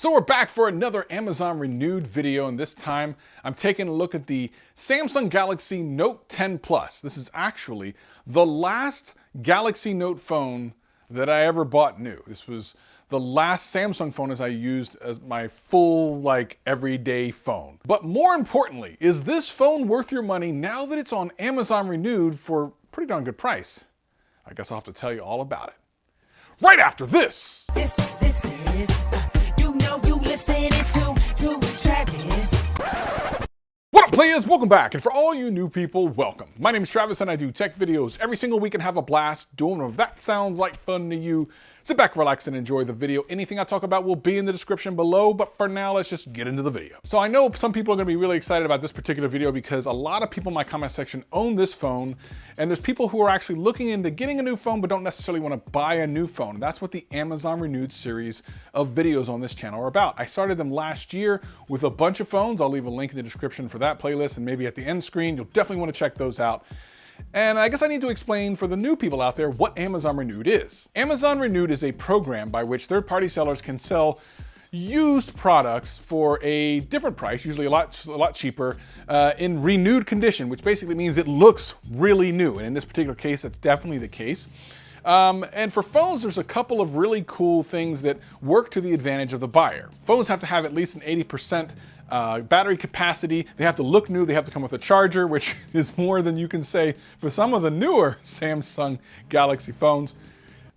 So we're back for another Amazon Renewed video, and this time I'm taking a look at the Samsung Galaxy Note 10 Plus. This is actually the last Galaxy Note phone that I ever bought new. This was the last Samsung phone as I used as my full, everyday phone. But more importantly, is this phone worth your money now that it's on Amazon Renewed for a pretty darn good price? I guess I'll have to tell you all about it right after this. This is, you listening to Travis. What up, players? Welcome back. And for all you new people, welcome. My name is Travis and I do tech videos every single week and have a blast doing them. If that sounds like fun to you, sit back, relax, and enjoy the video. Anything I talk about will be in the description below, but for now, let's just get into the video. So I know some people are gonna be really excited about this particular video because a lot of people in my comment section own this phone, and there's people who are actually looking into getting a new phone but don't necessarily wanna buy a new phone. That's what the Amazon Renewed series of videos on this channel are about. I started them last year with a bunch of phones. I'll leave a link in the description for that playlist, and maybe at the end screen, you'll definitely wanna check those out. And I guess I need to explain for the new people out there what Amazon Renewed is. Amazon Renewed is a program by which third-party sellers can sell used products for a different price, usually a lot cheaper, in renewed condition, which basically means it looks really new. And in this particular case, that's definitely the case. And for phones, there's a couple of really cool things that work to the advantage of the buyer. Phones have to have at least an 80% battery capacity. They have to look new. They have to come with a charger, which is more than you can say for some of the newer Samsung Galaxy phones.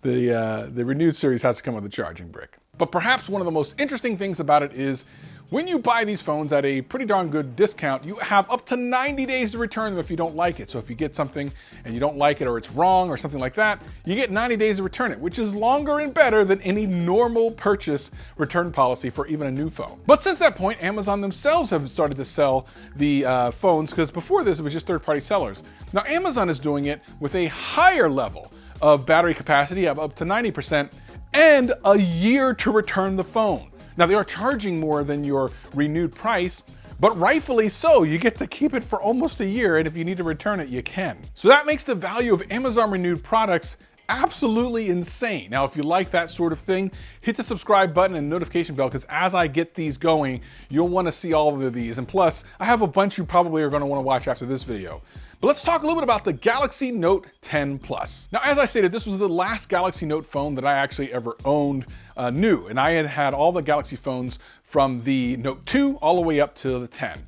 The Renewed series has to come with a charging brick. But perhaps one of the most interesting things about it is when you buy these phones at a pretty darn good discount, you have up to 90 days to return them if you don't like it. So if you get something and you don't like it, or it's wrong or something like that, you get 90 days to return it, which is longer and better than any normal purchase return policy for even a new phone. But since that point, Amazon themselves have started to sell the phones, because before this, it was just third-party sellers. Now Amazon is doing it with a higher level of battery capacity of up to 90% and a year to return the phone. Now they are charging more than your renewed price, but rightfully so. You get to keep it for almost a year, and if you need to return it, you can. So that makes the value of Amazon Renewed products absolutely insane. Now, if you like that sort of thing, hit the subscribe button and notification bell, because as I get these going, you'll want to see all of these. And plus, I have a bunch you probably are going to want to watch after this video. But let's talk a little bit about the Galaxy Note 10 Plus. Now, as I stated, this was the last Galaxy Note phone that I actually ever owned new. And I had all the Galaxy phones from the Note 2 all the way up to the 10.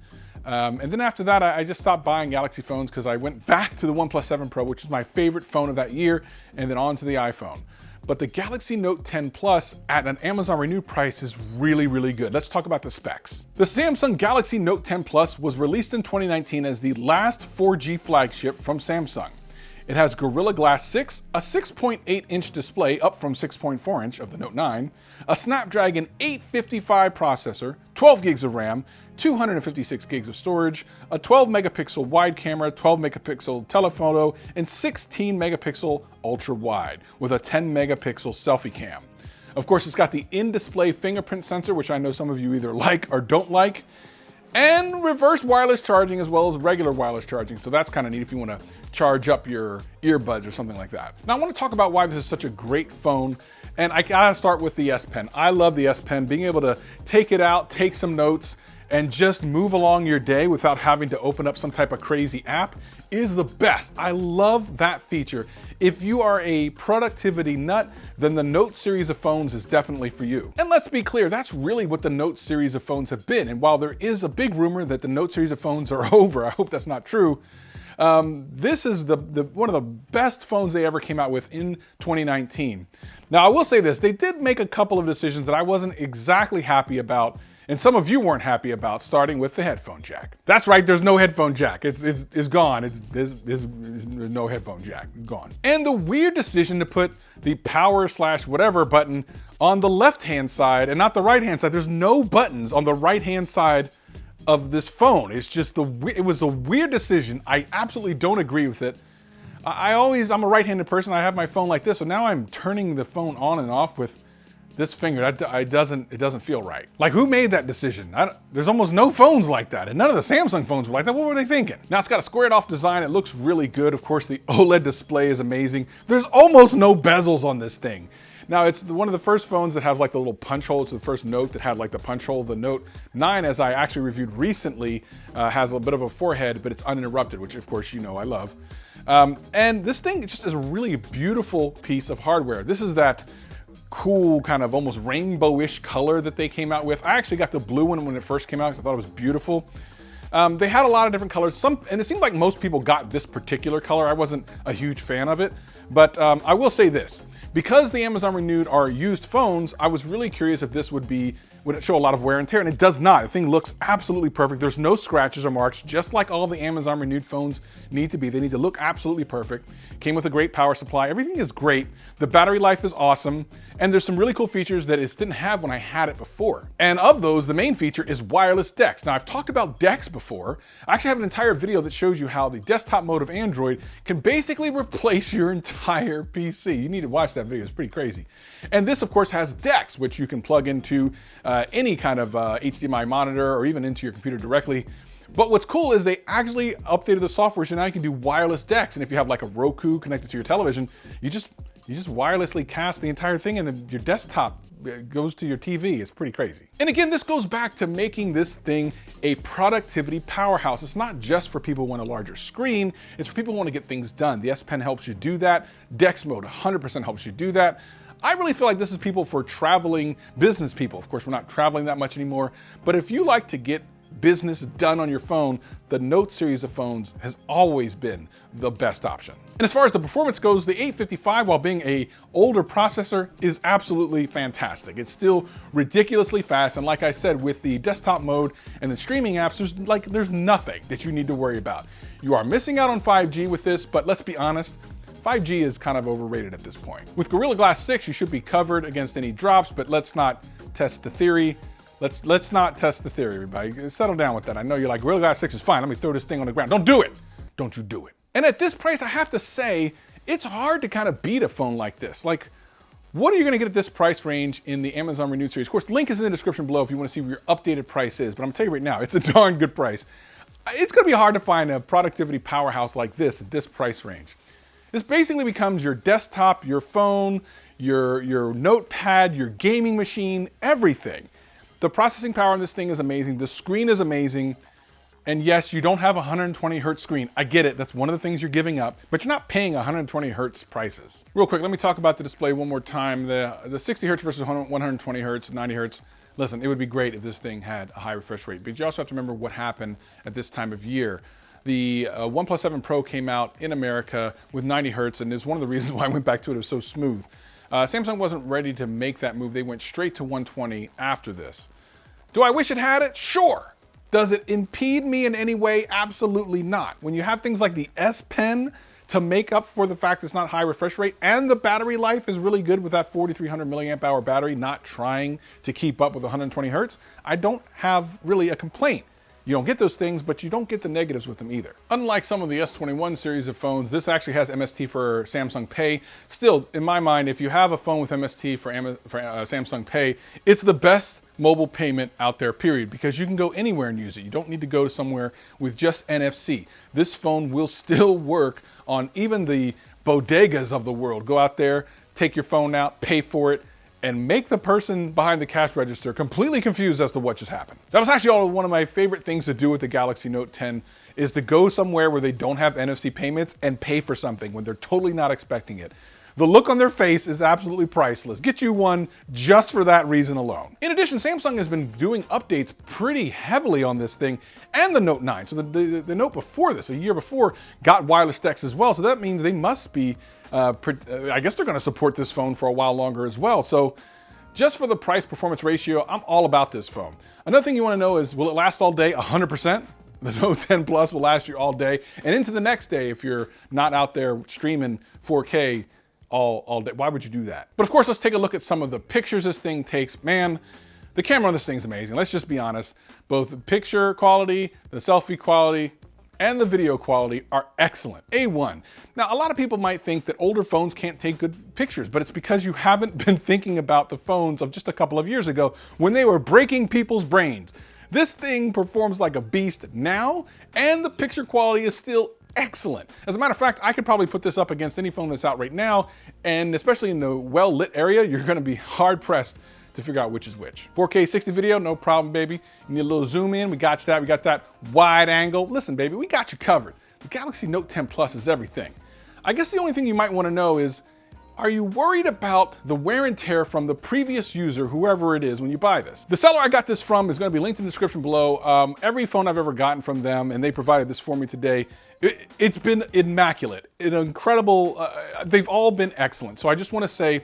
And then after that, I just stopped buying Galaxy phones because I went back to the OnePlus 7 Pro, which is my favorite phone of that year, and then on to the iPhone. But the Galaxy Note 10 Plus at an Amazon Renewed price is really, really good. Let's talk about the specs. The Samsung Galaxy Note 10 Plus was released in 2019 as the last 4G flagship from Samsung. It has Gorilla Glass 6, a 6.8-inch display up from 6.4-inch of the Note 9, a Snapdragon 855 processor, 12 gigs of RAM, 256 gigs of storage, a 12-megapixel wide camera, 12-megapixel telephoto, and 16-megapixel ultra-wide with a 10-megapixel selfie cam. Of course, it's got the in-display fingerprint sensor, which I know some of you either like or don't like, and reverse wireless charging as well as regular wireless charging. So that's kind of neat if you want to charge up your earbuds or something like that. Now I want to talk about why this is such a great phone, and I gotta start with the S Pen. I love the S Pen. Being able to take it out, take some notes, and just move along your day without having to open up some type of crazy app is the best. I love that feature. If you are a productivity nut, then the Note series of phones is definitely for you. And let's be clear, that's really what the Note series of phones have been. And while there is a big rumor that the Note series of phones are over, I hope that's not true. This is one of the best phones they ever came out with in 2019. Now, I will say this, they did make a couple of decisions that I wasn't exactly happy about, and some of you weren't happy about, starting with the headphone jack. That's right, there's no headphone jack. It's gone. There's no headphone jack, gone. And the weird decision to put the power/whatever button on the left-hand side and not the right-hand side. There's no buttons on the right-hand side of this phone. It's just it was a weird decision. I absolutely don't agree with it. I'm a right-handed person. I have my phone like this, so now I'm turning the phone on and off with this finger. It doesn't feel right. Like, who made that decision? There's almost no phones like that, and none of the Samsung phones were like that. What were they thinking? Now, it's got a squared off design. It looks really good. Of course, the OLED display is amazing. There's almost no bezels on this thing. Now, it's one of the first phones that has like the little punch hole. It's the first Note that had like the punch hole. The Note 9, as I actually reviewed recently, has a bit of a forehead, but it's uninterrupted, which of course you know I love. And this thing just is a really beautiful piece of hardware. This is that cool kind of almost rainbow-ish color that they came out with. I actually got the blue one when it first came out because I thought it was beautiful. They had a lot of different colors, and it seemed like most people got this particular color. I wasn't a huge fan of it, but I will say this. Because the Amazon Renewed are used phones, I was really curious if this would it show a lot of wear and tear, and it does not. The thing looks absolutely perfect. There's no scratches or marks, just like all the Amazon Renewed phones need to be. They need to look absolutely perfect. Came with a great power supply. Everything is great. The battery life is awesome. And there's some really cool features that it didn't have when I had it before. And of those, the main feature is wireless DeX. Now, I've talked about DeX before. I actually have an entire video that shows you how the desktop mode of Android can basically replace your entire PC. You need to watch that video, it's pretty crazy. And this, of course, has DeX, which you can plug into any kind of HDMI monitor or even into your computer directly. But what's cool is they actually updated the software, so now you can do wireless DeX. And if you have like a Roku connected to your television, you just wirelessly cast the entire thing and then your desktop goes to your TV. It's pretty crazy. And again, this goes back to making this thing a productivity powerhouse. It's not just for people who want a larger screen, it's for people who want to get things done. The S Pen helps you do that. DeX mode 100% helps you do that. I really feel like this is people for traveling business people. Of course, we're not traveling that much anymore, but if you like to get business done on your phone, the Note series of phones has always been the best option. And as far as the performance goes, the 855, while being an older processor, is absolutely fantastic. It's still ridiculously fast, and like I said, with the desktop mode and the streaming apps, there's nothing that you need to worry about. You are missing out on 5G with this, but let's be honest, 5G is kind of overrated at this point. With Gorilla Glass 6, you should be covered against any drops, but let's not test the theory. Let's not test the theory, everybody. Settle down with that. I know you're like, Gorilla Glass 6 is fine. Let me throw this thing on the ground. Don't do it. Don't you do it. And at this price, I have to say, it's hard to kind of beat a phone like this. Like, what are you gonna get at this price range in the Amazon Renewed series? Of course, link is in the description below if you wanna see what your updated price is, but I'm gonna tell you right now, it's a darn good price. It's gonna be hard to find a productivity powerhouse like this at this price range. This basically becomes your desktop, your phone, your notepad, your gaming machine, everything. The processing power on this thing is amazing. The screen is amazing. And yes, you don't have a 120 hertz screen. I get it, that's one of the things you're giving up, but you're not paying 120 hertz prices. Real quick, let me talk about the display one more time. The 60 hertz versus 120 hertz, 90 hertz. Listen, it would be great if this thing had a high refresh rate, but you also have to remember what happened at this time of year. The OnePlus 7 Pro came out in America with 90 hertz, and is one of the reasons why I went back to it. It was so smooth. Samsung wasn't ready to make that move. They went straight to 120 after this. Do I wish it had it? Sure. Does it impede me in any way? Absolutely not. When you have things like the S Pen to make up for the fact it's not high refresh rate, and the battery life is really good with that 4,300 milliamp hour battery, not trying to keep up with 120 hertz, I don't have really a complaint. You don't get those things, but you don't get the negatives with them either. Unlike some of the S21 series of phones, this actually has MST for Samsung Pay. Still, in my mind, if you have a phone with MST for Samsung Pay, it's the best mobile payment out there, period, because you can go anywhere and use it. You don't need to go to somewhere with just NFC. This phone will still work on even the bodegas of the world. Go out there, take your phone out, pay for it, and make the person behind the cash register completely confused as to what just happened. That was actually one of my favorite things to do with the Galaxy Note 10, is to go somewhere where they don't have NFC payments and pay for something when they're totally not expecting it. The look on their face is absolutely priceless. Get you one just for that reason alone. In addition, Samsung has been doing updates pretty heavily on this thing and the Note 9. So the Note before this, a year before, got wireless DeX as well. So that means they must be, I guess they're gonna support this phone for a while longer as well. So just for the price performance ratio, I'm all about this phone. Another thing you wanna know is, will it last all day? 100%. The Note 10 Plus will last you all day and into the next day if you're not out there streaming 4K all day. Why would you do that? But of course, let's take a look at some of the pictures this thing takes. Man, the camera on this thing is amazing. Let's just be honest. Both the picture quality, the selfie quality, and the video quality are excellent. A1. Now, a lot of people might think that older phones can't take good pictures, but it's because you haven't been thinking about the phones of just a couple of years ago when they were breaking people's brains. This thing performs like a beast now, and the picture quality is still excellent. As a matter of fact, I could probably put this up against any phone that's out right now, and especially in the well-lit area, you're gonna be hard-pressed to figure out which is which. 4K 60 video, no problem, baby. You need a little zoom in, we got you that. We got that wide angle. Listen, baby, we got you covered. The Galaxy Note 10 Plus is everything. I guess the only thing you might wanna know is, are you worried about the wear and tear from the previous user, whoever it is, when you buy this? The seller I got this from is gonna be linked in the description below. Every phone I've ever gotten from them, and they provided this for me today, it's been immaculate, an incredible, they've all been excellent. So I just wanna say,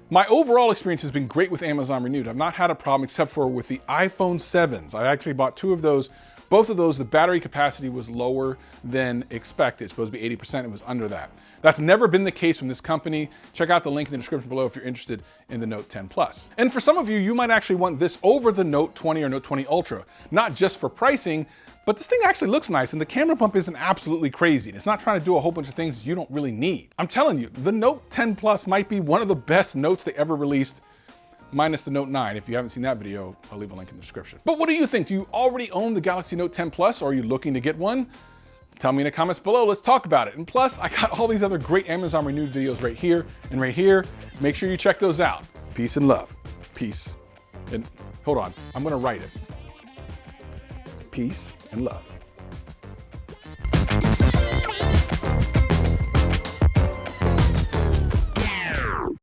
my overall experience has been great with Amazon Renewed. I've not had a problem except for with the iPhone 7s. I actually bought 2 of those. Both of those, the battery capacity was lower than expected. It's supposed to be 80%, it was under that. That's never been the case from this company. Check out the link in the description below if you're interested in the Note 10 Plus. And for some of you, you might actually want this over the Note 20 or Note 20 Ultra, not just for pricing, but this thing actually looks nice and the camera bump isn't absolutely crazy. And it's not trying to do a whole bunch of things you don't really need. I'm telling you, the Note 10 Plus might be one of the best notes they ever released, minus the Note 9. If you haven't seen that video, I'll leave a link in the description. But what do you think? Do you already own the Galaxy Note 10 Plus, or are you looking to get one? Tell me in the comments below, let's talk about it. And plus, I got all these other great Amazon Renewed videos right here and right here. Make sure you check those out. Peace and love. Peace and, hold on, I'm gonna write it. Peace and love.